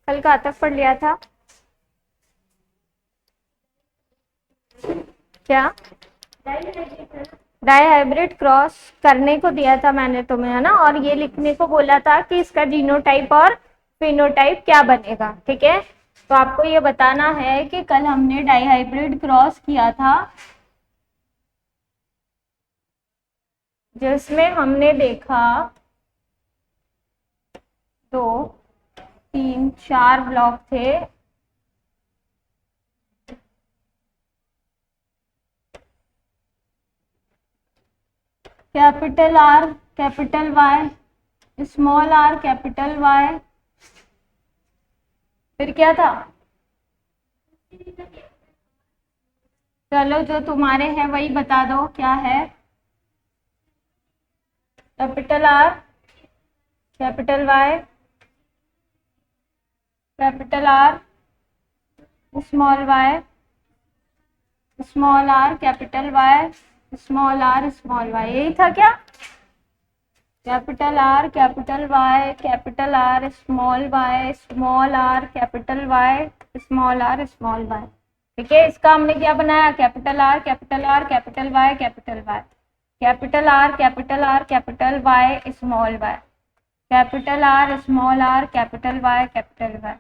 कल का तक पढ़ लिया था क्या? डाई हाइब्रिड क्रॉस करने को दिया था मैंने तुम्हें, है ना, और ये लिखने को बोला था कि इसका जीनोटाइप और फिनोटाइप क्या बनेगा। ठीक है, तो आपको ये बताना है कि कल हमने डाई हाइब्रिड क्रॉस किया था जिसमें हमने देखा 2 3 4 ब्लॉक थे। Capital R, capital Y, small R, capital Y, फिर क्या था? चलो जो तुम्हारे हैं वही बता दो क्या है। Capital R, capital Y, capital R, small Y, small R, capital Y, small R, small Y, यही था क्या? Capital R, capital Y, capital R, small Y, small R, capital Y, small R, small Y. ठीक है, इसका हमने क्या बनाया? Capital R, capital R, capital Y, capital Y, capital R, capital R, capital Y, small Y, capital R, small R, capital Y, capital Y,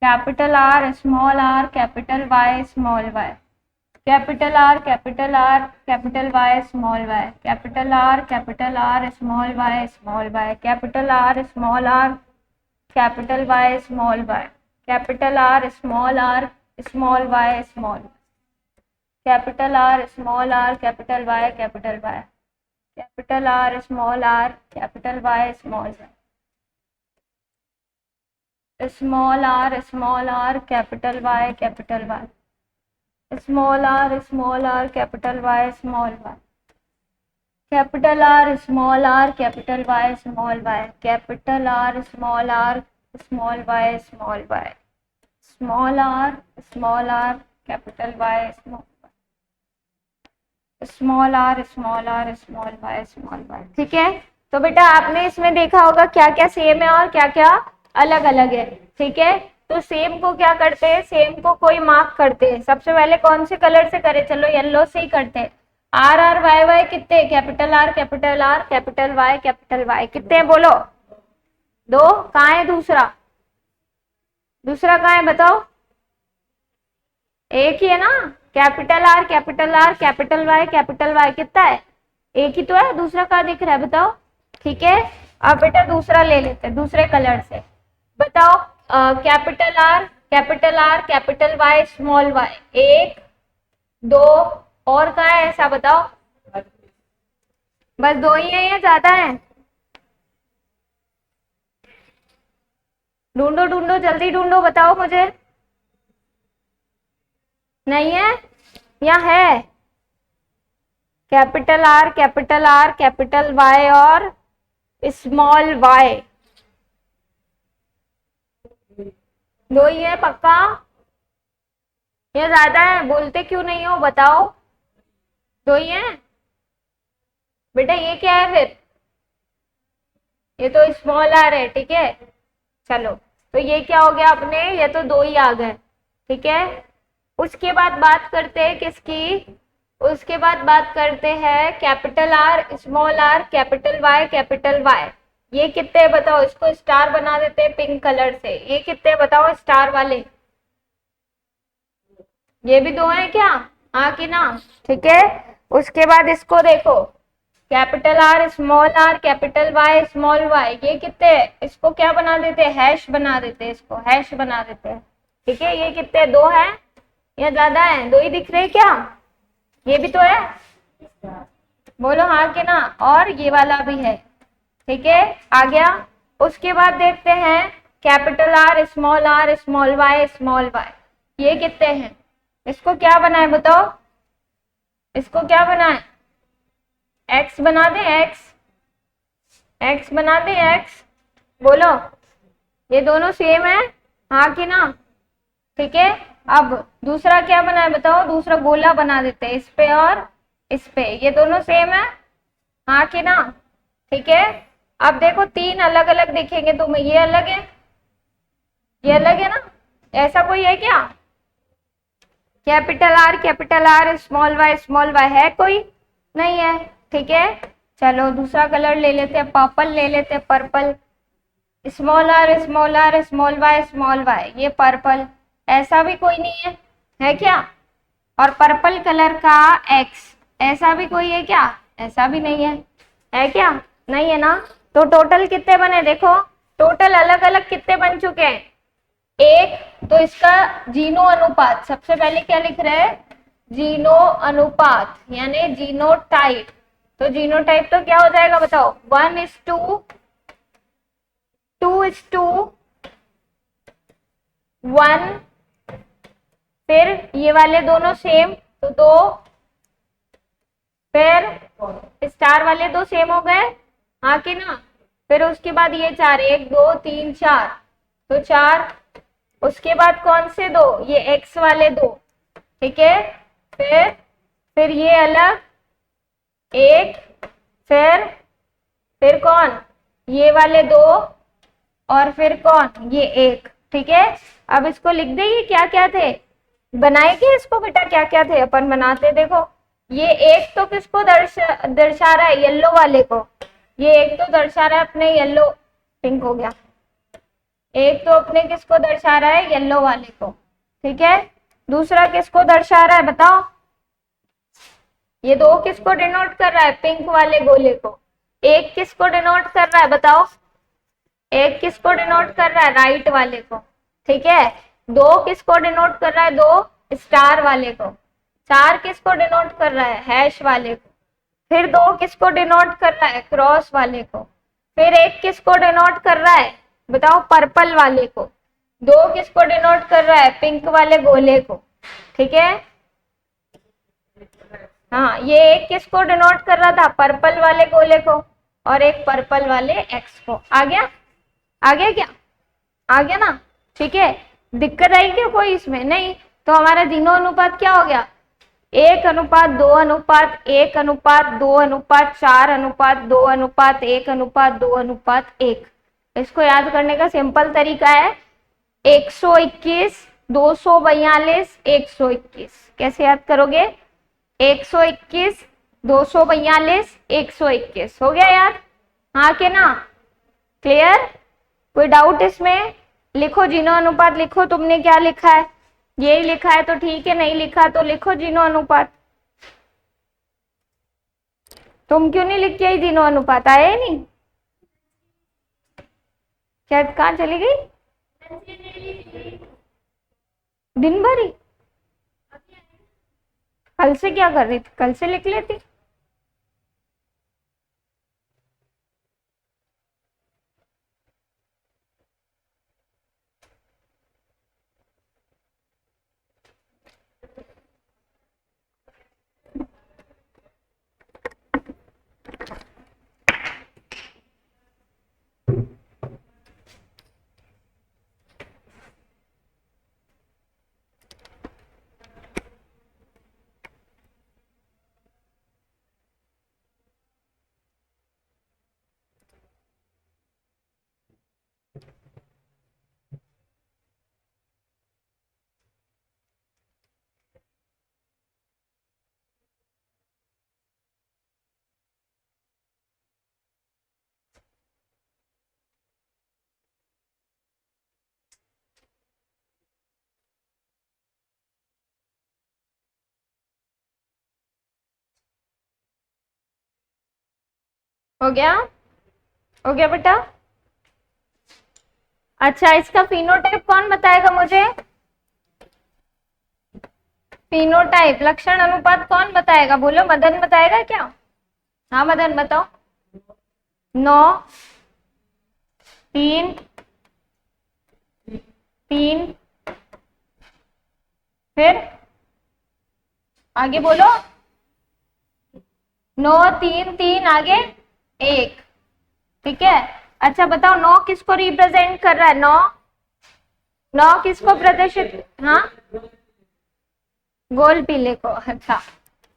capital R, small R, capital Y, small Y, capital R, capital R, capital Y, small Y, capital R, capital R, small Y, small Y, capital R, small R, capital Y, small Y, capital R, small R, small Y, small, capital R, small R, capital Y, capital Y, capital R, small R, capital Y, small Y, small R, capital Y, capital Y, small R, capital Y, small Y, capital R, small R, capital Y, small Y, capital R, small R, small Y, small Y, small R, capital Y, small, small R, small Y, small Y. ठीक है, तो बेटा आपने इसमें देखा होगा क्या क्या सेम है और क्या क्या अलग अलग है। ठीक है, तो सेम को क्या करते हैं? सेम को कोई मार्क करते हैं। सबसे पहले कौन से कलर से करें? चलो येलो से ही करते हैं। आर आर वाई वाई कितने? Capital R, capital R, capital Y कितने हैं? बोलो। 2। कहाँ है दूसरा? दूसरा कहाँ है बताओ? एक ही है ना, capital R, capital R, capital Y कितना है? एक ही तो है, दूसरा कहाँ दिख रहा है बताओ। ठीक है, अब बेटा दूसरा ले लेते हैं दूसरे कलर से। बताओ, capital R, capital R, capital Y, small Y, 1 2 और कहाँ है ऐसा बताओ? बस 2 ही है या ज्यादा है? ढूंढो ढूंढो, जल्दी ढूंढो, बताओ मुझे। नहीं है या है? Capital R, capital R, capital Y और स्मॉल वाई, 2 ही है पक्का? ये ज्यादा है? बोलते क्यों नहीं हो बताओ। 2 ही है बेटा, ये क्या है फिर? ये तो स्मॉल आर है। ठीक है, चलो, तो ये क्या हो गया अपने? ये तो 2 ही आ गए। ठीक है, उसके बाद बात करते हैं किसकी? उसके बाद बात करते हैं capital R, small R, capital Y, ये कितने हैं बताओ? इसको स्टार बना देते हैं पिंक कलर से। ये कितने हैं बताओ स्टार वाले? ये भी 2 है क्या? हाँ कि ना? ठीक है, उसके बाद इसको देखो, capital R, small R, capital Y, small Y, ये कितने हैं? इसको क्या बना देते हैं? हैश बना देते हैं, इसको हैश बना देते हैं। ठीक है, ये कितने? 2 है या ज्यादा है? 2 ही दिख रहे क्या? ये भी तो है, बोलो हाँ कि ना? और ये वाला भी है। ठीक है, आ गया। उसके बाद देखते हैं कैपिटल आर, स्मॉल वाई, ये कितने हैं? इसको क्या बनाए बताओ? इसको क्या बनाए? एक्स बना दे, एक्स बना दे, एक्स, बोलो। ये दोनों सेम है, हाँ कि ना? ठीक है, अब दूसरा क्या बनाए बताओ? दूसरा गोला बना देते हैं, इस पे और इस पे, ये दोनों सेम है, हाँ कि ना? ठीक है, अब देखो 3 अलग अलग दिखेंगे तुम्हें, ये अलग है, ये अलग है ना, ऐसा कोई है क्या? कैपिटल आर स्मॉल वाई है कोई? नहीं है, ठीक है। चलो दूसरा कलर ले लेते हैं, पर्पल ले लेते हैं, purple. Small R small Y, ये पर्पल। ऐसा भी कोई नहीं है क्या? और पर्पल कलर का एक्स, ऐसा भी कोई है क्या? ऐसा भी नहीं है क्या? नहीं है ना। तो टोटल कितने बने देखो, टोटल अलग अलग कितने बन चुके हैं? एक। तो इसका जीनो अनुपात, सबसे पहले क्या लिख रहे हैं? जीनो अनुपात यानी जीनोटाइप। तो जीनोटाइप तो क्या हो जाएगा बताओ? 1:2:1। फिर ये वाले दोनों सेम तो 2, फिर स्टार वाले 2 सेम हो गए, हाँ कि ना। फिर उसके बाद ये 4, 1 2 3 4, तो 4। उसके बाद कौन से 2? ये एक्स वाले 2, ठीक है। फिर ये अलग 1, फिर कौन? ये वाले 2, और फिर कौन? ये 1, ठीक है। अब इसको लिख देंगे क्या क्या थे, बनाएंगे इसको बेटा, क्या क्या थे अपन बनाते। देखो ये एक तो किसको दर्शा रहा है? येलो वाले को। ये एक तो दर्शा रहा है अपने येलो, पिंक हो गया। एक तो अपने किसको दर्शा रहा है? येलो वाले को, ठीक है। दूसरा किसको दर्शा रहा है बताओ? ये 2 किसको डिनोट कर रहा है? पिंक वाले गोले को। एक किसको डिनोट कर रहा है बताओ? एक किसको डिनोट कर रहा है? राइट वाले को, ठीक है। 2 किसको डिनोट कर रहा है? 2 स्टार वाले को। 4 किसको डिनोट कर रहा है? हैश वाले को। फिर 2 किसको डिनोट कर रहा है? क्रॉस वाले को। फिर 1 किसको डिनोट कर रहा है बताओ? पर्पल वाले को। 2 किसको डिनोट कर रहा है? पिंक वाले गोले को, ठीक है। हाँ, ये एक किसको डिनोट कर रहा था? पर्पल वाले गोले को, और एक पर्पल वाले एक्स को। आ गया? आ गया क्या? आ गया ना, ठीक है। दिक्कत आई क्या कोई इसमें? नहीं। तो हमारा जीनो अनुपात क्या हो गया? 1:2:1:4:2:1:1। इसको याद करने का सिंपल तरीका है 121, 242, 121। कैसे याद करोगे? 121, 242, 121 हो गया याद, हाँ के ना? क्लियर? कोई डाउट इसमें? लिखो जीनो अनुपात, लिखो तुमने क्या लिखा है। यही लिखा है तो ठीक है, नहीं लिखा तो लिखो जीनो अनुपात। तुम क्यों नहीं लिख के आई जीनो अनुपात? आया ही नहीं क्या? कहाँ चली गई? दिन भर ही? कल से क्या कर रही थी? कल से लिख लेती। हो गया? हो गया बेटा? अच्छा, इसका फिनोटाइप कौन बताएगा मुझे? फिनोटाइप लक्षण अनुपात कौन बताएगा? बोलो, मदन बताएगा क्या? हाँ मदन बताओ। 9, 3, 3, फिर आगे बोलो। 9, 3, 3, आगे 1, ठीक है। अच्छा बताओ, 9 किसको रिप्रेजेंट कर रहा है? 9 किसको प्रदर्शित? हाँ, गोल पीले को। अच्छा,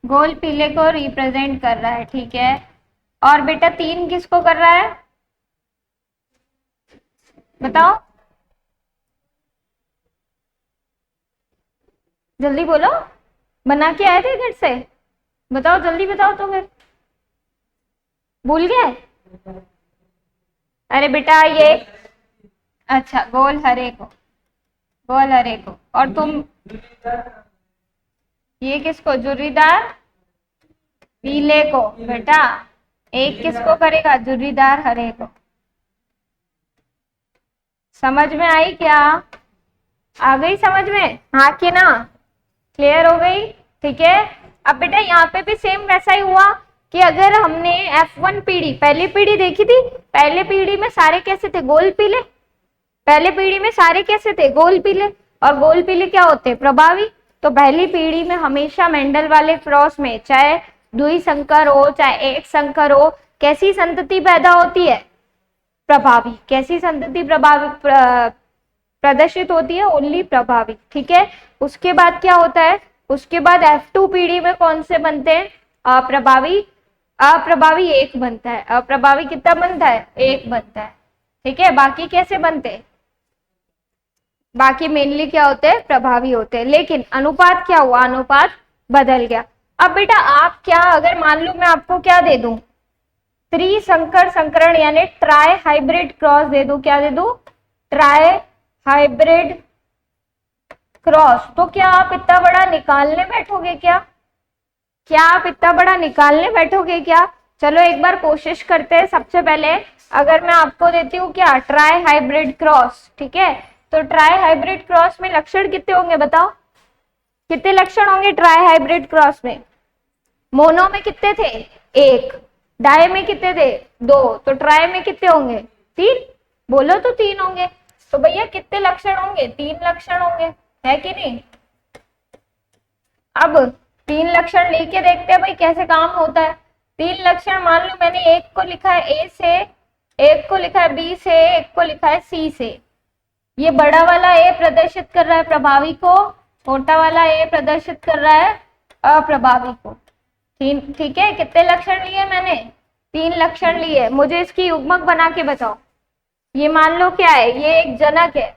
गोल पीले को रिप्रेजेंट कर रहा है, ठीक है। और बेटा 3 किसको कर रहा है बताओ? जल्दी बोलो, बना के आए थे घर से? बताओ जल्दी बताओ तो फिर, भूल गए? अरे बेटा ये, अच्छा गोल हरे को, गोल हरे को, और तुम ये किसको, जुर्रीदार पीले को बेटा, एक किसको करेगा, जुर्रीदार हरे को। समझ में आई क्या? आ गई समझ में, हाँ कि ना? क्लियर हो गई? ठीक है। अब बेटा यहाँ पे भी सेम वैसा ही हुआ कि अगर हमने F1 पीढ़ी, पहली पीढ़ी देखी थी, पहले पीढ़ी में सारे कैसे थे, गोल पीले। पहले पीढ़ी में सारे कैसे थे, गोल पीले। और गोल पीले क्या होते हैं, प्रभावी। तो पहली पीढ़ी में हमेशा मेंडल वाले क्रॉस में चाहे द्विसंकर हो चाहे एक संकर हो, कैसी संतति पैदा होती है, प्रभावी। कैसी संतति प्रभावी प्रदर्शित होती है, ओनली प्रभावी। ठीक है। उसके बाद क्या होता है, उसके बाद F2 पीढ़ी में कौन से बनते हैं, अप्रभावी। अप्रभावी एक बनता है, अप्रभावी कितना बनता है, एक बनता है। ठीक है। बाकी कैसे बनते हैं, बाकी मेनली क्या होते हैं, प्रभावी होते हैं। लेकिन अनुपात क्या हुआ, अनुपात बदल गया। अब बेटा आप क्या, अगर मान लो मैं आपको क्या दे दूं, त्रिसंकर संकरण यानी ट्राई हाइब्रिड क्रॉस दे दूं, क्या दे दूं, ट्राई हाइब्रिड क्रॉस, तो क्या आप इतना बड़ा निकालने बैठोगे क्या? क्या आप इतना बड़ा निकालने बैठोगे क्या? चलो एक बार कोशिश करते हैं। सबसे पहले अगर मैं आपको देती हूँ क्या, ट्राई हाइब्रिड क्रॉस, ठीक है, तो ट्राई हाइब्रिड क्रॉस में लक्षण कितने होंगे बताओ, कितने लक्षण होंगे ट्राई हाइब्रिड क्रॉस में? मोनो में कितने थे, एक। डाई में कितने थे, दो। तो ट्राई में कितने होंगे, तीन। बोलो तो तीन होंगे। तो भैया कितने लक्षण होंगे, तीन लक्षण होंगे, है कि नहीं? अब तीन लक्षण लेके देखते हैं भाई कैसे काम होता है। तीन लक्षण, मान लो मैंने एक को लिखा है ए से, एक को लिखा है बी से, एक को लिखा है सी से। ये बड़ा वाला ए प्रदर्शित कर रहा है प्रभावी को, छोटा वाला ए प्रदर्शित कर रहा है अप्रभावी को। ठीक है। कितने लक्षण लिए मैंने, तीन लक्षण लिए। मुझे इसकी युग्मक बना के बताओ। ये मान लो क्या है, ये एक जनक है,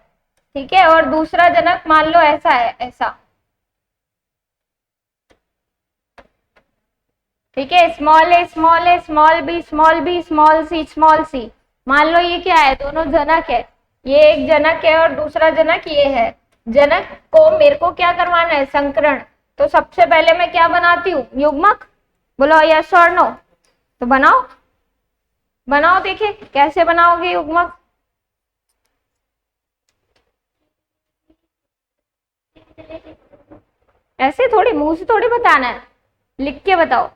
ठीक है, और दूसरा जनक मान लो ऐसा है, ऐसा। ठीक है। Small A small A, small B small B, small C small C. मान लो ये क्या है, दोनों जनक है। ये एक जनक है और दूसरा जनक ये है। जनक को मेरे को क्या करवाना है, संकरण। तो सबसे पहले मैं क्या बनाती हूँ, युग्मक। बोलो यस और नो। तो बनाओ, बनाओ, देखिए कैसे बनाओगे युग्मक। ऐसे थोड़ी मुंह से थोड़ी बताना है, लिख के बताओ।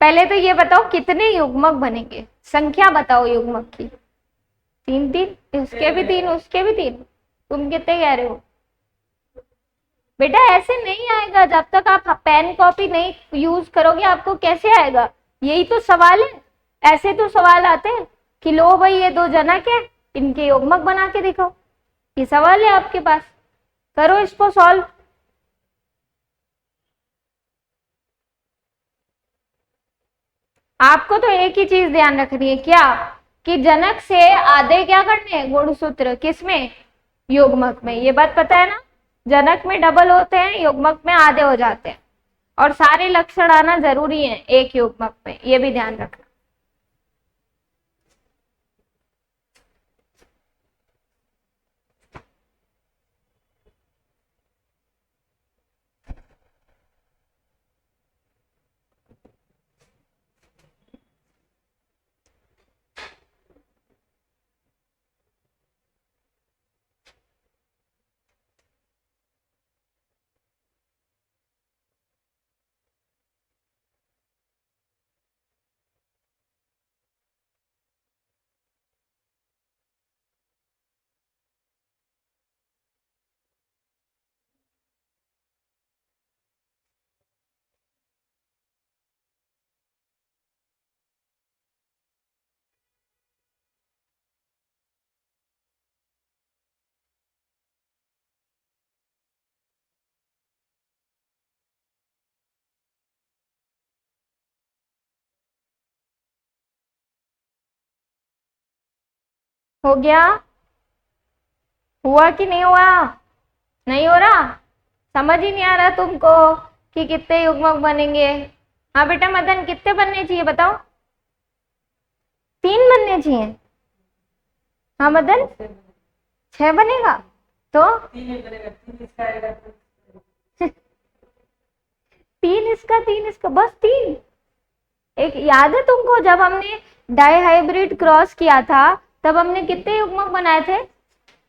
पहले तो ये बताओ कितने युग्मक बनेंगे, संख्या बताओ युग्मक की। तीन तीन, उसके भी तीन, उसके भी तीन। तुम कितने कह रहे हो बेटा? ऐसे नहीं आएगा, जब तक आप पेन कॉपी नहीं यूज करोगे आपको कैसे आएगा? यही तो सवाल है। ऐसे तो सवाल आते हैं कि लो भाई ये दो जनक है, इनके युग्मक बना के दिखाओ। ये सवाल है आपके पास, करो इसको सॉल्व। आपको तो एक ही चीज ध्यान रखनी है, क्या, कि जनक से आधे क्या करने हैं, गुणसूत्र। किसमें, युग्मक में। ये बात पता है ना, जनक में डबल होते हैं, युग्मक में आधे हो जाते हैं। और सारे लक्षण आना जरूरी है एक युग्मक में, ये भी ध्यान रखना। हो गया, हुआ कि नहीं हुआ? नहीं हो रहा, समझ ही नहीं आ रहा तुमको कि कितने युग्मक बनेंगे। हाँ बेटा मदन, कितने बनने चाहिए बताओ? 3 बनने चाहिए। हाँ मदन, 6 बनेगा तो 3 इसका बस 3। एक याद है तुमको, जब हमने डाइहाइब्रिड क्रॉस किया था तब हमने कितने युग्मक बनाए थे?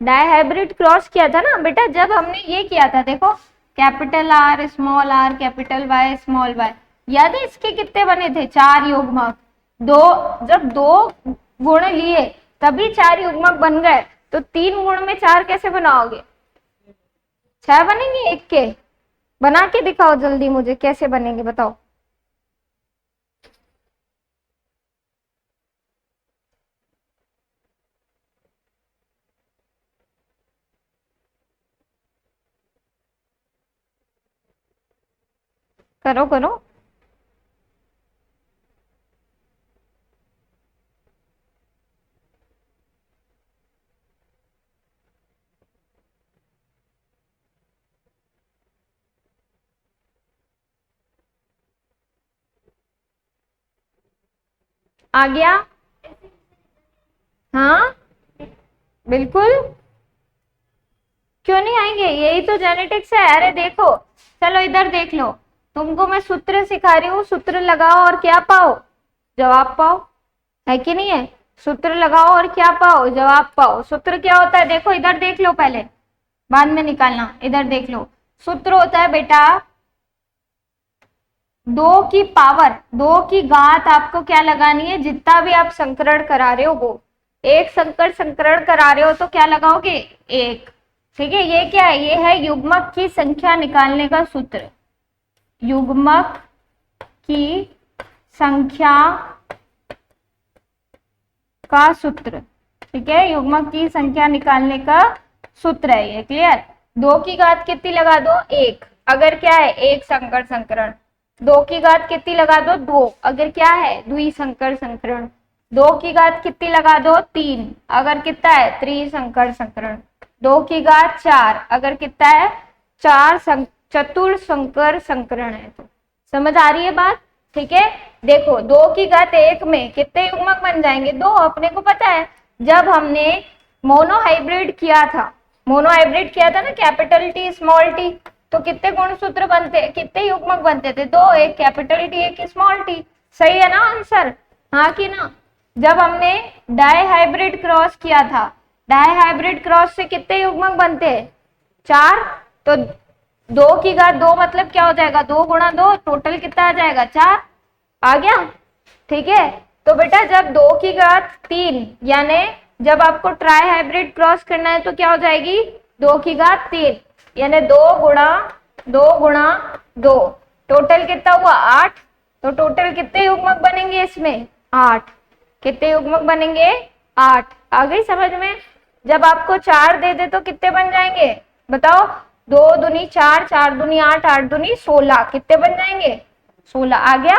डाइहाइब्रिड क्रॉस किया था ना बेटा, जब हमने ये किया था, देखो capital R capital Y small Y, याद है इसके कितने बने थे? 4 युग्मक। दो, जब 2 गुण लिए तभी 4 युग्मक बन गए, तो 3 गुण में 4 कैसे बनाओगे? 6 बनेंगे एक के। बना के दिखाओ जल्दी मुझे, कैसे बनेंगे बताओ। करो करो। आ गया? हाँ बिल्कुल, क्यों नहीं आएंगे, यही तो जेनेटिक्स है। अरे देखो, चलो इधर देख लो, तुमको मैं सूत्र सिखा रही हूँ, सूत्र लगाओ और क्या पाओ? जवाब पाओ, है कि नहीं है? सूत्र लगाओ और क्या पाओ? जवाब पाओ। सूत्र क्या होता है देखो, इधर देख लो पहले, बाद में निकालना। इधर देख लो, सूत्र होता है बेटा 2 की पावर, 2 की घात आपको क्या लगानी है? जितना भी आप संकरण करा रहे हो वो, एक संकरण करा रहे हो तो क्या लगाओगे? 1। ठीक है, ये क्या है? ये है युग्मक की संख्या निकालने का सूत्र। युग्मक की संख्या का सूत्र, ठीक है, युग्मक की संख्या निकालने का सूत्र है ये। क्लियर? 2 की घात कितनी लगा दो? 1, अगर क्या है? एक संकर संकरण। 2 की घात कितनी लगा दो? 2, अगर क्या है? द्विसंकर संकरण। 2 की घात कितनी लगा दो? 3, अगर कितना है? त्रिसंकर संकरण। 2 की घात 4, अगर कितना है? चतुर्संकर संकरण है। तो समझ आ रही है बात? ठीक है, देखो 2 की घात 1 में कितने युग्मक बन जाएंगे? 2, अपने को पता है। जब हमने मोनोहाइब्रिड किया था, मोनोहाइब्रिड किया था ना, कैपिटल टी स्मॉल टी, तो कितने गुणसूत्र बनते, कितने युग्मक बनते थे? 2, एक कैपिटल टी एक स्मॉल टी। सही है ना आंसर? हाँ कि ना? जब हमने डाइहाइब्रिड क्रॉस किया था, डाइहाइब्रिड क्रॉस से कितने युग्मक बनते हैं? 4। तो 2 की घात 2 मतलब क्या हो जाएगा? 2 × 2, टोटल कितना आ जाएगा? 4। आ गया? ठीक है, तो बेटा जब 2 की घात 3, यानी जब आपको ट्राई हाइब्रिड क्रॉस करना है तो क्या हो जाएगी? 2 की घात 3, यानी 2 × 2 टोटल कितना हुआ? 8। तो टोटल कितने युग्मक बनेंगे इसमें? 8। कितने युग्मक बनेंगे? 8। आ गई समझ में? जब आपको 4 दे दे तो कितने बन जाएंगे बताओ? 2 दूनी 4, 4 दूनी 8, 8 दूनी 16, कितने बन जाएंगे? 16। आ गया?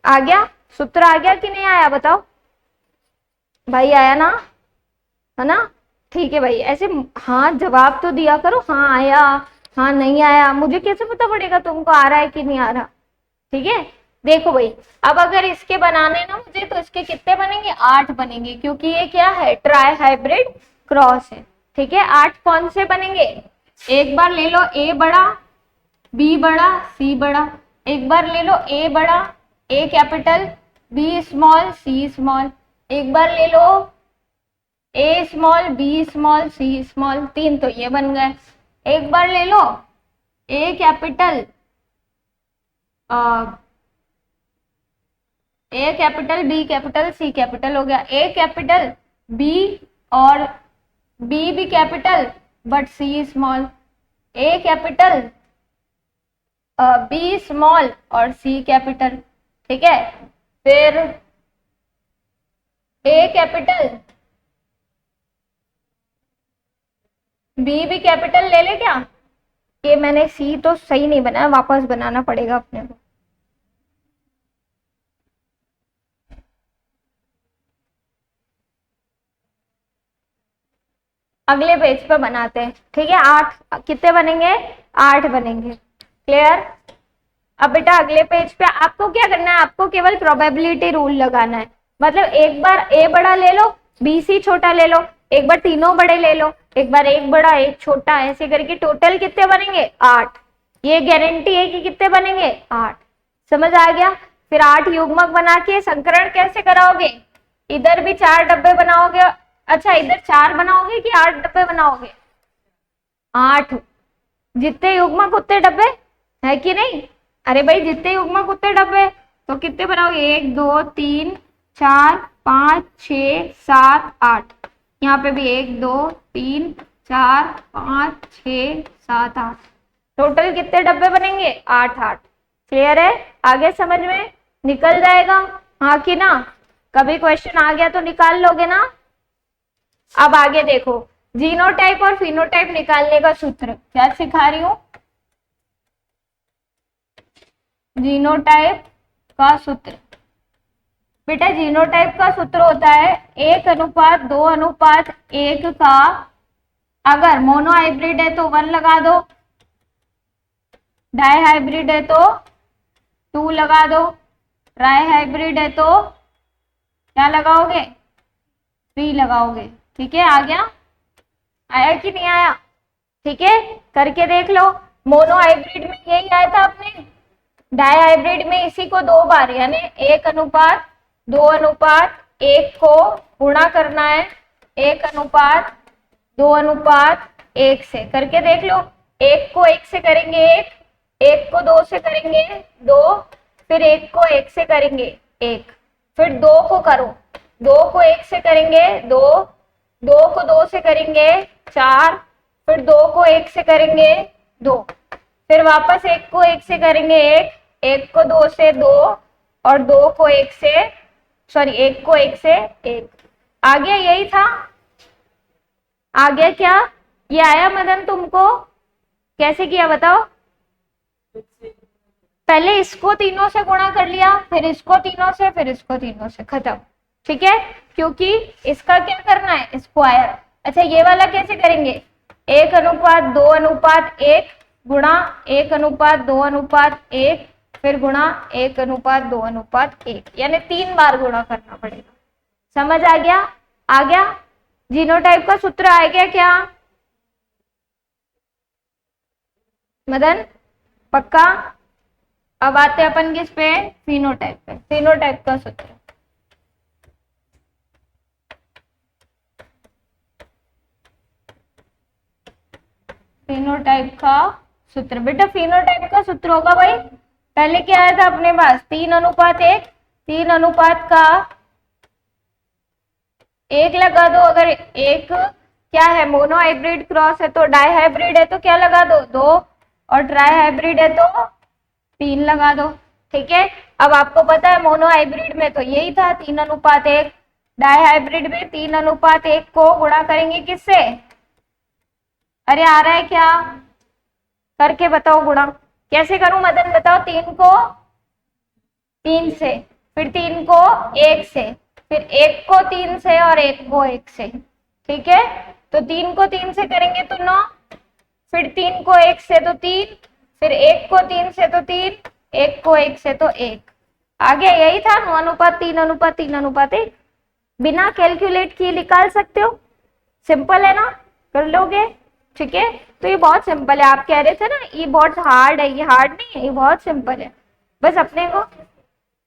आ गया? सूत्र आ गया कि नहीं आया बताओ भाई? आया ना? है ना? ठीक है भाई, ऐसे हाँ जवाब तो दिया करो, हाँ आया, हाँ नहीं आया, मुझे कैसे पता पड़ेगा तुमको आ रहा है कि नहीं आ रहा? ठीक है, देखो भाई, अब अगर इसके बनाने ना मुझे, तो इसके कितने बनेंगे? 8 बनेंगे, क्योंकि ये क्या है? ट्राई हाइब्रिड क्रॉस है। ठीक है, 8 कौन से बनेंगे? एक बार ले लो ए बड़ा, बी बड़ा, सी बड़ा। एक बार ले लो ए बड़ा, A capital, B small, C small. एक बार ले लो A small, B small, C small. 3 तो ये बन गए। एक बार ले लो A capital, A capital, B capital, C capital हो गया। ए कैपिटल, बी और बी भी capital but C small. A capital, B small और सी कैपिटल। ठीक है, फिर ए कैपिटल, बी भी कैपिटल ले ले क्या? ये मैंने सी तो सही नहीं बनाया, वापस बनाना पड़ेगा अपने को। अगले पेज पे बनाते हैं, ठीक है। 8 कितने बनेंगे? 8 बनेंगे। क्लियर? अब बेटा अगले पेज पे आपको क्या करना है, आपको केवल प्रोबेबिलिटी रूल लगाना है। मतलब एक बार ए बड़ा ले लो, बी सी छोटा ले लो, एक बार तीनों बड़े ले लो, एक बार एक बड़ा एक छोटा, ऐसे करके टोटल कितने बनेंगे? 8। ये गारंटी है कि कितने बनेंगे? 8। समझ आ गया? फिर 8 युग्मक बना के संकरण कैसे कराओगे? इधर भी 4 डब्बे बनाओगे। अच्छा, इधर 4 बनाओगे कि 8 डब्बे बनाओगे? 8। जितने युग्मक उतने डब्बे, है कि नहीं? अरे भाई जितने युग्मक उतने डब्बे, तो कितने बनाओगे? 1 2 3 4 5 6 7 8। यहाँ पे भी 1 2 3 4 5 6 7 8। टोटल कितने डब्बे बनेंगे? 8 8। क्लियर है? आगे समझ में निकल जाएगा, हाँ कि ना? कभी क्वेश्चन आ गया तो निकाल लोगे ना। अब आगे देखो, जीनोटाइप और फिनोटाइप निकालने का सूत्र क्या सिखा रही हूं? जीनोटाइप का सूत्र। बेटा जीनोटाइप का सूत्र होता है 1:2:1 का, अगर मोनो हाइब्रिड है तो 1 लगा दो, डाई हाइब्रिड है तो 2 लगा दो, ट्राई हाइब्रिड है तो क्या लगाओगे? 3 लगाओगे। ठीक है, आ गया? आया कि नहीं आया? ठीक है, करके देख लो। मोनो हाइब्रिड में यही आया था अपने, डाई हाइब्रिड में इसी को 2 बार यानी 1:2:1 को गुणा करना है 1:2:1 से। करके देख लो, 1 को 1 से करेंगे 1, 1 को 2 से करेंगे 2, फिर 1 को 1 से करेंगे 1, फिर 2 को करो, 2 को 1 से करेंगे 2, 2 को 2 से करेंगे 4, फिर 2 को 1 से करेंगे 2, फिर वापस 1 को 1 से करेंगे 1, 1 को 2 से 2 और 2 को 1 से, सॉरी 1 को 1 से 1। आ गया? यही था। आ गया क्या? ये आया मदन तुमको? कैसे किया बताओ? पहले इसको तीनों से गुणा कर लिया, फिर इसको तीनों से, फिर इसको तीनों से, खत्म। ठीक है, क्योंकि इसका क्या करना है? स्क्वायर। अच्छा, ये वाला कैसे करेंगे? 1:2:1 गुणा 1:2:1, फिर गुणा 1:2:1, यानी 3 बार गुणा करना पड़ेगा। समझ आ गया? आ गया? जीनोटाइप का सूत्र आ गया क्या मदन? पक्का? अब आते हैं अपन किस पे? फिनोटाइप पे। फिनोटाइप का सूत्र, फिनोटाइप का सूत्र। बेटा फिनोटाइप का सूत्र होगा भाई, पहले क्या आया था अपने पास? 3:1, 3 अनुपात का 1 लगा दो। अगर एक क्या है? मोनो हाइब्रिड क्रॉस है, तो डाई हाइब्रिड है तो क्या लगा दो? 2, और ट्राई हाइब्रिड है तो 3 लगा दो। ठीक है, अब आपको पता है मोनो हाइब्रिड में तो यही था 3:1, डाई हाइब्रिड में 3:1 को गुणा करेंगे किससे? अरे आ रहा है क्या? करके बताओ गुणा कैसे करूं मदन, बताओ। 3 को 3 से, फिर 3 को 1 से, फिर 1 को 3 से और 1 को 1 से। ठीक है, तो 3 को 3 से करेंगे तो 9, फिर 3 को 1 से तो 3, फिर 1 को 3 से तो 3, 1 को 1 से तो 1। आगे यही था 9:3:3:1। बिना कैलकुलेट किए निकाल सकते हो, सिंपल है ना? कर लोगे? ठीक है, तो ये बहुत सिंपल है। आप कह रहे थे ना ये बहुत हार्ड है, ये हार्ड नहीं है, ये बहुत सिंपल है। बस अपने को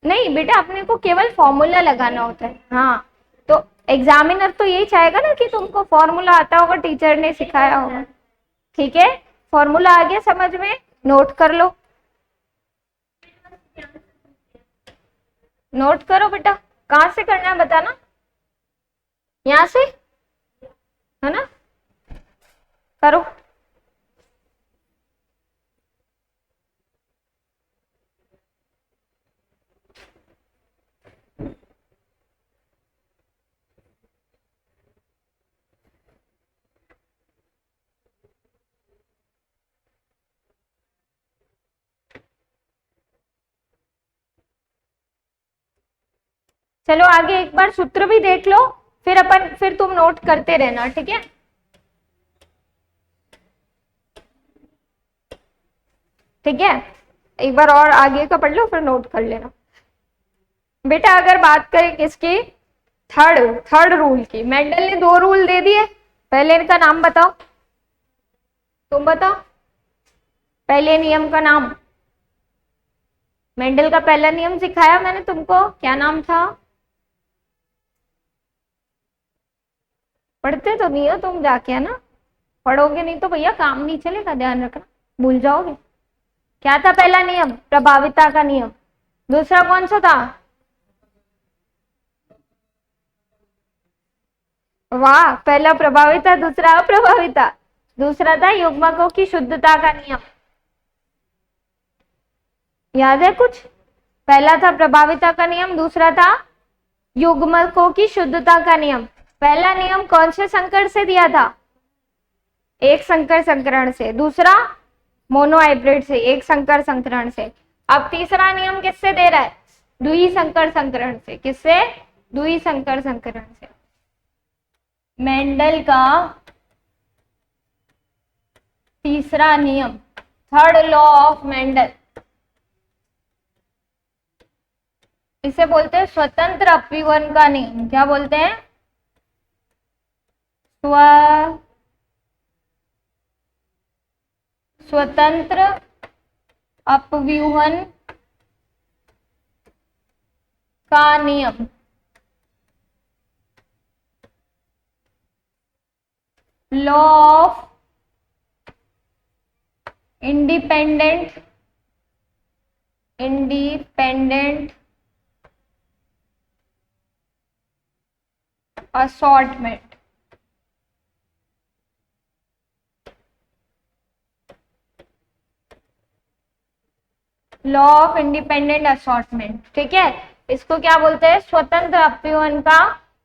नहीं बेटा, अपने को केवल फॉर्मूला लगाना होता है। हाँ, तो एग्जामिनर तो यही चाहेगा ना कि तुमको फॉर्मूला आता होगा, टीचर ने सिखाया होगा। ठीक है, फॉर्मूला आ गया समझ में? नोट कर लो, नोट करो बेटा। कहाँ से करना है बताना? यहाँ से, है ना? करो। चलो आगे एक बार सूत्र भी देख लो, फिर तुम नोट करते रहना। ठीक है, ठीक है, एक बार और आगे का पढ़ लो फिर नोट कर लेना। बेटा अगर बात करें किसकी, थर्ड रूल की, मेंडल ने 2 रूल दे दिए, पहले इनका नाम बताओ, तुम बताओ पहले नियम का नाम। मेंडल का पहला नियम सिखाया मैंने तुमको, क्या नाम था? पढ़ते तो नहीं हो तुम जाके, है ना? पढ़ोगे नहीं तो भैया काम नहीं चलेगा, ध्यान रखना, भूल जाओगे। क्या था पहला नियम? प्रभाविता का नियम। दूसरा कौन सा था? वाह, पहला प्रभाविता, दूसरा अप्रभाविता। दूसरा था युग्मकों की शुद्धता का नियम। याद है कुछ? पहला था प्रभाविता का नियम, दूसरा था युग्मकों की शुद्धता का नियम। पहला नियम कौन से संकर से दिया था? एक संकर संकरण से। दूसरा मोनोहाइब्रिड से, एक संकर संकरण से। अब तीसरा नियम किससे दे रहा है? द्विसंकर संकरण से। किससे? द्विसंकर संकरण से। मेंडल का तीसरा नियम, थर्ड लॉ ऑफ मेंडल, इसे बोलते हैं स्वतंत्र अपव्यूहन का नियम। क्या बोलते हैं? स्वतंत्र अपव्यूहन का नियम। Law of independent assortment. Law of independent assortment, ठीक है, इसको क्या बोलते हैं? स्वतंत्र अपव्यूहन का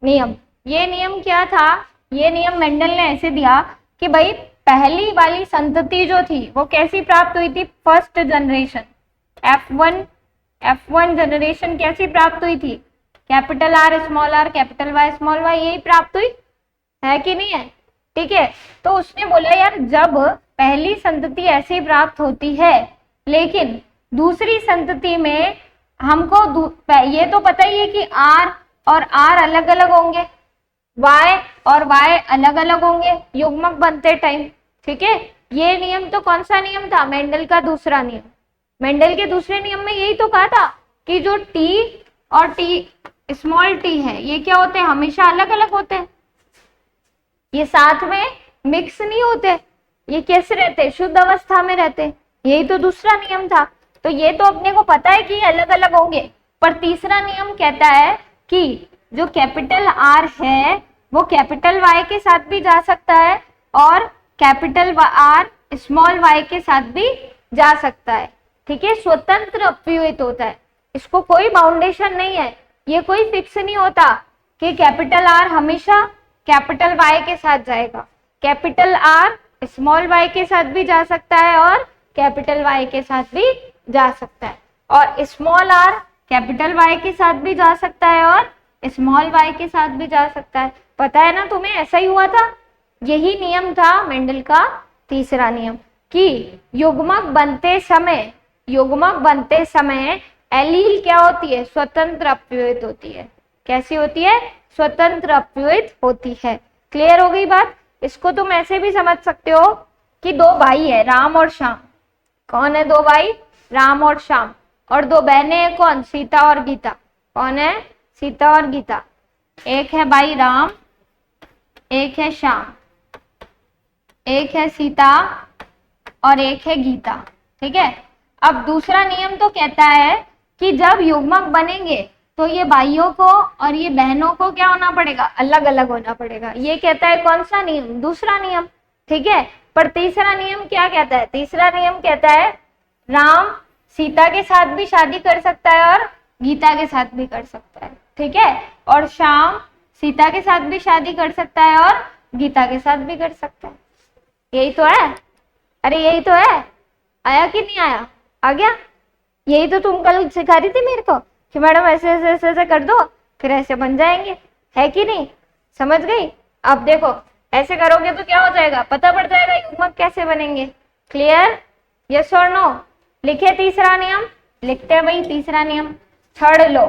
नियम। ये नियम क्या था? ये नियम मेंडल ने ऐसे दिया कि भाई पहली वाली संतति जो थी वो कैसी प्राप्त हुई थी? फर्स्ट जनरेशन, F1 जनरेशन कैसी प्राप्त हुई थी? Capital R small R capital Y small Y, यही प्राप्त हुई है कि नहीं है? ठीक है, तो उसने बोला यार जब पहली संतति ऐसी प्राप्त होती है लेकिन दूसरी संतति में हमको ये तो पता ही है कि R और R अलग अलग होंगे, Y और Y अलग अलग होंगे युग्मक बनते टाइम। ठीक है, ये नियम तो कौन सा नियम था? मेंडल का दूसरा नियम। मेंडल के दूसरे नियम में यही तो कहा था कि जो T और T स्मॉल t है ये क्या होते हैं? हमेशा अलग अलग होते हैं, ये साथ में मिक्स नहीं होते, ये कैसे रहते? शुद्ध अवस्था में रहते। यही तो दूसरा नियम था। तो ये तो अपने को पता है कि अलग अलग होंगे, पर तीसरा नियम कहता है कि जो कैपिटल R है वो कैपिटल Y के साथ भी जा सकता है और कैपिटल R स्मॉल y के साथ भी जा सकता है। ठीक है, स्वतंत्र अपव्यूहित होता है, इसको कोई बाउंडेशन नहीं है, ये कोई फिक्स नहीं होता कि कैपिटल R हमेशा कैपिटल Y के साथ जाएगा। कैपिटल R स्मॉल y के साथ भी जा सकता है और कैपिटल Y के साथ भी जा सकता है, और स्मॉल r कैपिटल Y के साथ भी जा सकता है और स्मॉल y के साथ भी जा सकता है। पता है ना तुम्हें, ऐसा ही हुआ था। यही नियम था मेंडल का तीसरा नियम कि युग्मक बनते समय एलील क्या होती है? स्वतंत्र अपव्यूहित होती है। कैसी होती है? स्वतंत्र अपव्यूहित होती है। क्लियर हो गई बात? इसको तुम ऐसे भी समझ सकते हो कि दो भाई है, राम और श्याम। कौन है दो भाई? राम और श्याम। और दो बहनें हैं, कौन? सीता और गीता। कौन है? सीता और गीता। एक है भाई राम, एक है श्याम, एक है सीता और एक है गीता। ठीक है, अब दूसरा नियम तो कहता है कि जब युग्मक बनेंगे तो ये भाइयों को और ये बहनों को क्या होना पड़ेगा? अलग अलग होना पड़ेगा। ये कहता है कौन सा नियम? दूसरा नियम। ठीक है, पर तीसरा नियम क्या कहता है? तीसरा नियम कहता है राम सीता के साथ भी शादी कर सकता है और गीता के साथ भी कर सकता है। ठीक है, और श्याम सीता के साथ भी शादी कर सकता है और गीता के साथ भी कर सकता है। यही तो है। अरे यही तो है। आया कि नहीं आया? आ गया? यही तो तुम कल सिखा रही थी मेरे को कि मैडम ऐसे ऐसे ऐसे ऐसे कर दो फिर ऐसे बन जाएंगे, है कि नहीं? समझ गई? अब देखो ऐसे करोगे तो क्या हो जाएगा? पता पड़ जाएगा युग्मक कैसे बनेंगे। क्लियर? यस और नो? लिखे तीसरा नियम, लिखते हैं भाई तीसरा नियम, थर्ड लॉ,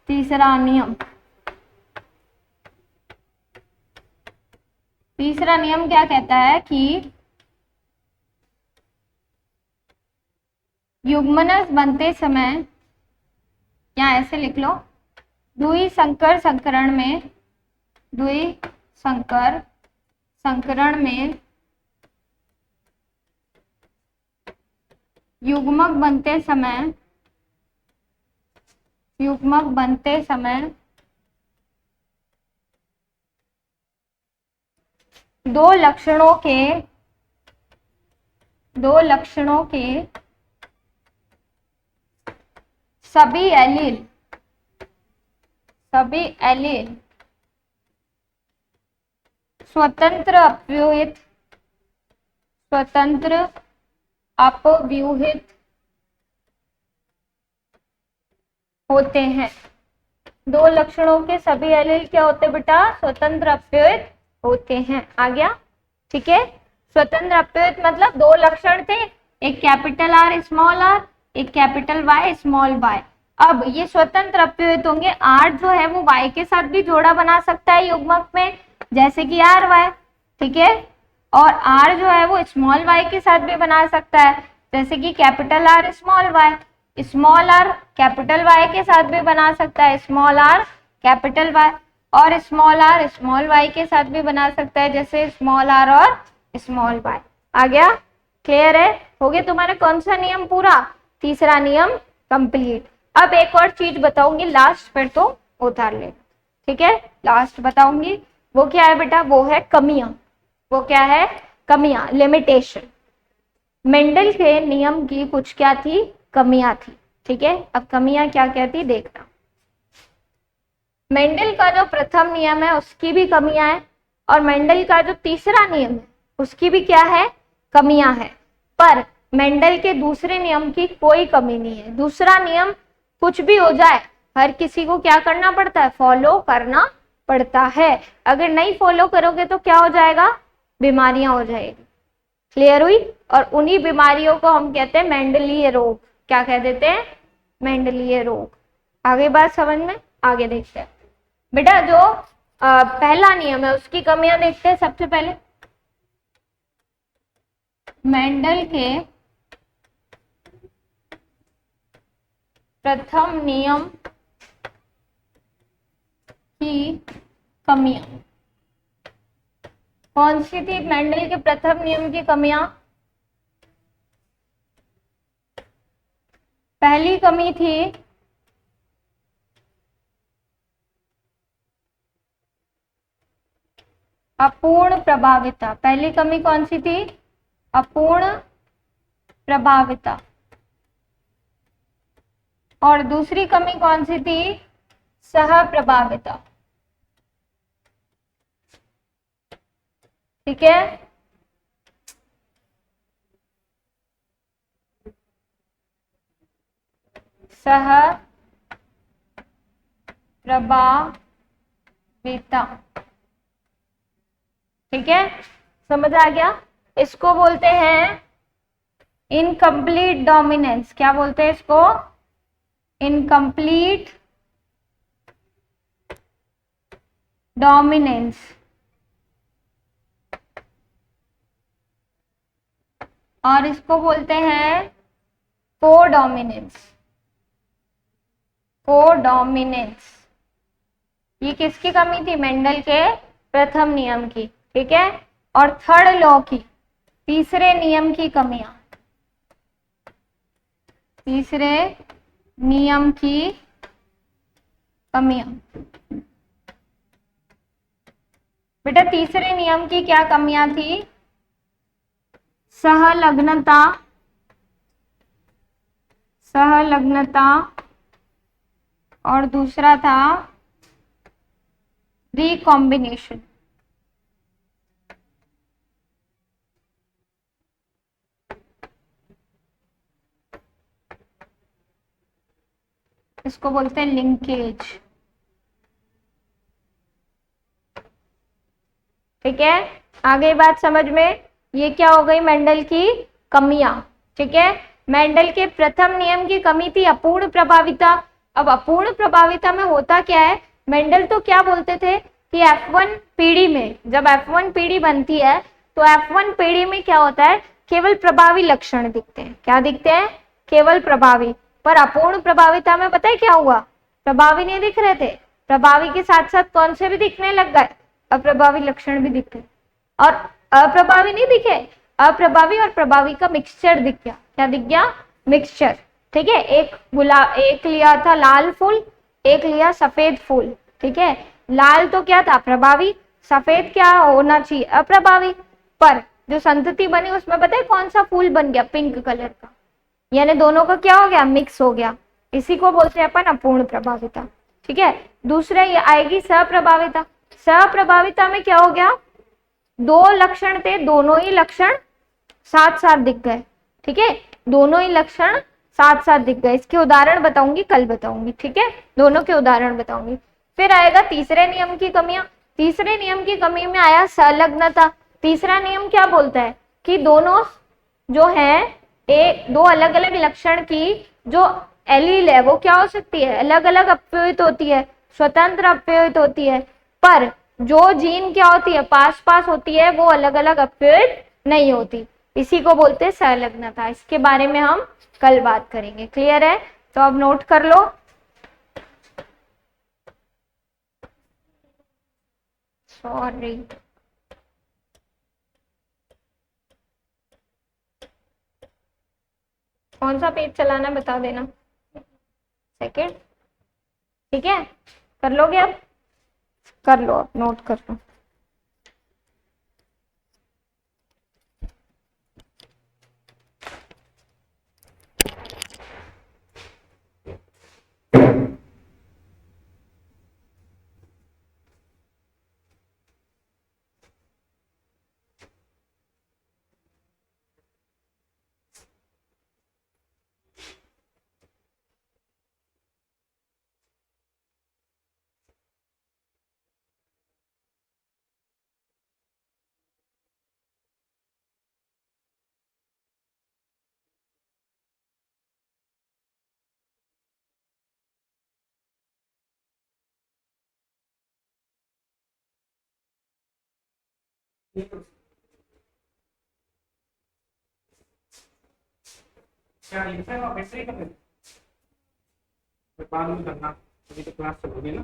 तीसरा नियम। तीसरा नियम क्या कहता है कि युग्मनस बनते समय, या ऐसे लिख लो, द्वि संकर संकरण में, द्वि संकर संकरण में युग्मक बनते समय, युग्मक बनते समय दो लक्षणों के सभी एलील स्वतंत्र अपव्यूहित होते हैं। दो लक्षणों के सभी एलील क्या होते बेटा? स्वतंत्र अपव्यूहित होते हैं। आ गया? ठीक है। स्वतंत्र अपव्यूहित मतलब दो लक्षण थे, एक कैपिटल आर स्मॉल आर, एक कैपिटल वाई स्मॉल वाई। अब ये स्वतंत्र अपव्यूहित होंगे। आर जो है वो वाई के साथ भी जोड़ा बना सकता है युग्मक में, जैसे कि आर वाई, ठीक है। और आर जो है वो स्मॉल वाई के साथ भी बना सकता है, जैसे कि capital R small Y. Small R capital Y के साथ भी बना सकता है, स्मॉल आर कैपिटल वाई। और स्मॉल आर स्मॉल वाई के साथ भी बना सकता है, जैसे स्मॉल आर और स्मॉल वाई। आ गया? क्लियर है? हो गया तुम्हारा कौन सा नियम पूरा? तीसरा नियम कंप्लीट। अब एक और चीज बताऊंगी लास्ट, फिर तो उतार लेना, ठीक है। लास्ट बताऊंगी, वो क्या है बेटा? वो है कमियां। वो क्या है? कमियां, लिमिटेशन। मेंडल के नियम की कुछ क्या थी? कमियां थी, ठीक है। अब कमियां क्या क्या थी देखना। मेंडल का जो प्रथम नियम है उसकी भी कमियां हैं, और मेंडल का जो तीसरा नियम है उसकी भी क्या है? कमियां हैं। पर मेंडल के दूसरे नियम की कोई कमी नहीं है। दूसरा नियम कुछ भी हो जाए, हर किसी को क्या करना पड़ता है? फॉलो करना पड़ता है। अगर नहीं फॉलो करोगे तो क्या हो जाएगा? बीमारियां हो जाएगी। क्लियर हुई? और उन्हीं बीमारियों को हम कहते हैं मेंडलीय रोग। क्या कह देते हैं? मेंडलीय रोग। आगे बात समझ में? आगे देखते हैं बेटा। जो पहला नियम है उसकी कमियां देखते हैं सबसे पहले। मेंडल के प्रथम नियम की कमियां कौन सी थी? मेंडल के प्रथम नियम की कमियां, पहली कमी थी अपूर्ण प्रभाविता। पहली कमी कौन सी थी? अपूर्ण प्रभाविता। और दूसरी कमी कौन सी थी? सह प्रभाविता। ठीक है। सह प्रभाविता, ठीक है। समझ आ गया? इसको बोलते हैं इनकम्प्लीट डोमिनेंस। क्या बोलते हैं इसको? Incomplete dominance. और इसको बोलते हैं कोडोमिनेंस। कोडोमिनेंस। ये किसकी कमी थी? मेंडल के प्रथम नियम की, ठीक है। और थर्ड लॉ की, तीसरे नियम की कमियां। तीसरे नियम की कमियां। बेटा तीसरे नियम की क्या कमियां थी? सहलग्नता, सहलग्नता। और दूसरा था रिकॉम्बिनेशन। इसको बोलते हैं लिंकेज, ठीक है। आगे बात समझ में? ये क्या हो गई? मेंडल की कमियां, ठीक है। मेंडल के प्रथम नियम की कमी थी अपूर्ण प्रभाविता। अब अपूर्ण प्रभाविता में होता क्या है, मेंडल तो क्या बोलते थे कि F1 पीढ़ी में, जब F1 पीढ़ी बनती है तो F1 पीढ़ी में क्या होता है, केवल प्रभावी लक्षण दिखते हैं। क्या दिखते हैं, केवल प्रभावी। पर अपूर्ण प्रभाविता में पता है क्या हुआ, प्रभावी नहीं दिख रहे थे, प्रभावी के साथ साथ कौन से भी दिखने लग गए, अप्रभावी लक्षण भी दिख गए। और अप्रभावी नहीं दिखे, अप्रभावी और प्रभावी का मिक्सचर दिख गया। क्या दिख गया, मिक्सचर। ठीक है, एक लिया था लाल फूल, एक लिया सफेद फूल। ठीक है, लाल तो क्या था, प्रभावी, सफेद क्या होना चाहिए, अप्रभावी। पर जो संतति बनी उसमें पता है कौन सा फूल बन गया, पिंक कलर का, यानी दोनों का क्या हो गया, मिक्स हो गया। इसी को बोलते हैं अपन अपूर्ण प्रभाविता। ठीक है, दूसरे ये आएगी सप्रभाविता। सप्रभाविता में क्या हो गया, दो लक्षण थे, दोनों ही लक्षण साथ साथ दिख गए। ठीक है, दोनों ही लक्षण साथ साथ दिख गए। इसके उदाहरण बताऊंगी, कल बताऊंगी। ठीक है, दोनों के उदाहरण बताऊंगी। फिर आएगा तीसरे नियम की कमियां। तीसरे नियम की कमी में आया संलग्नता। तीसरा नियम क्या बोलता है कि दोनों जो है एक दो अलग अलग लक्षण की जो एलील है वो क्या हो सकती है, अलग अलग अपव्ययित होती है, स्वतंत्र अपव्ययित होती है। पर जो जीन क्या होती है, पास पास होती है, वो अलग अलग अपव्ययित नहीं होती। इसी को बोलते हैं संलग्नता। इसके बारे में हम कल बात करेंगे। क्लियर है, तो अब नोट कर लो। सॉरी, कौन सा पेज चलाना बता देना, सेकेंड। ठीक है, कर लोगे, अब कर लो, अब नोट कर लो। क्या लिखा है, आप ऐसे ही कर रहे हैं, बाद में करना, अभी तो क्लास चलोगी ना।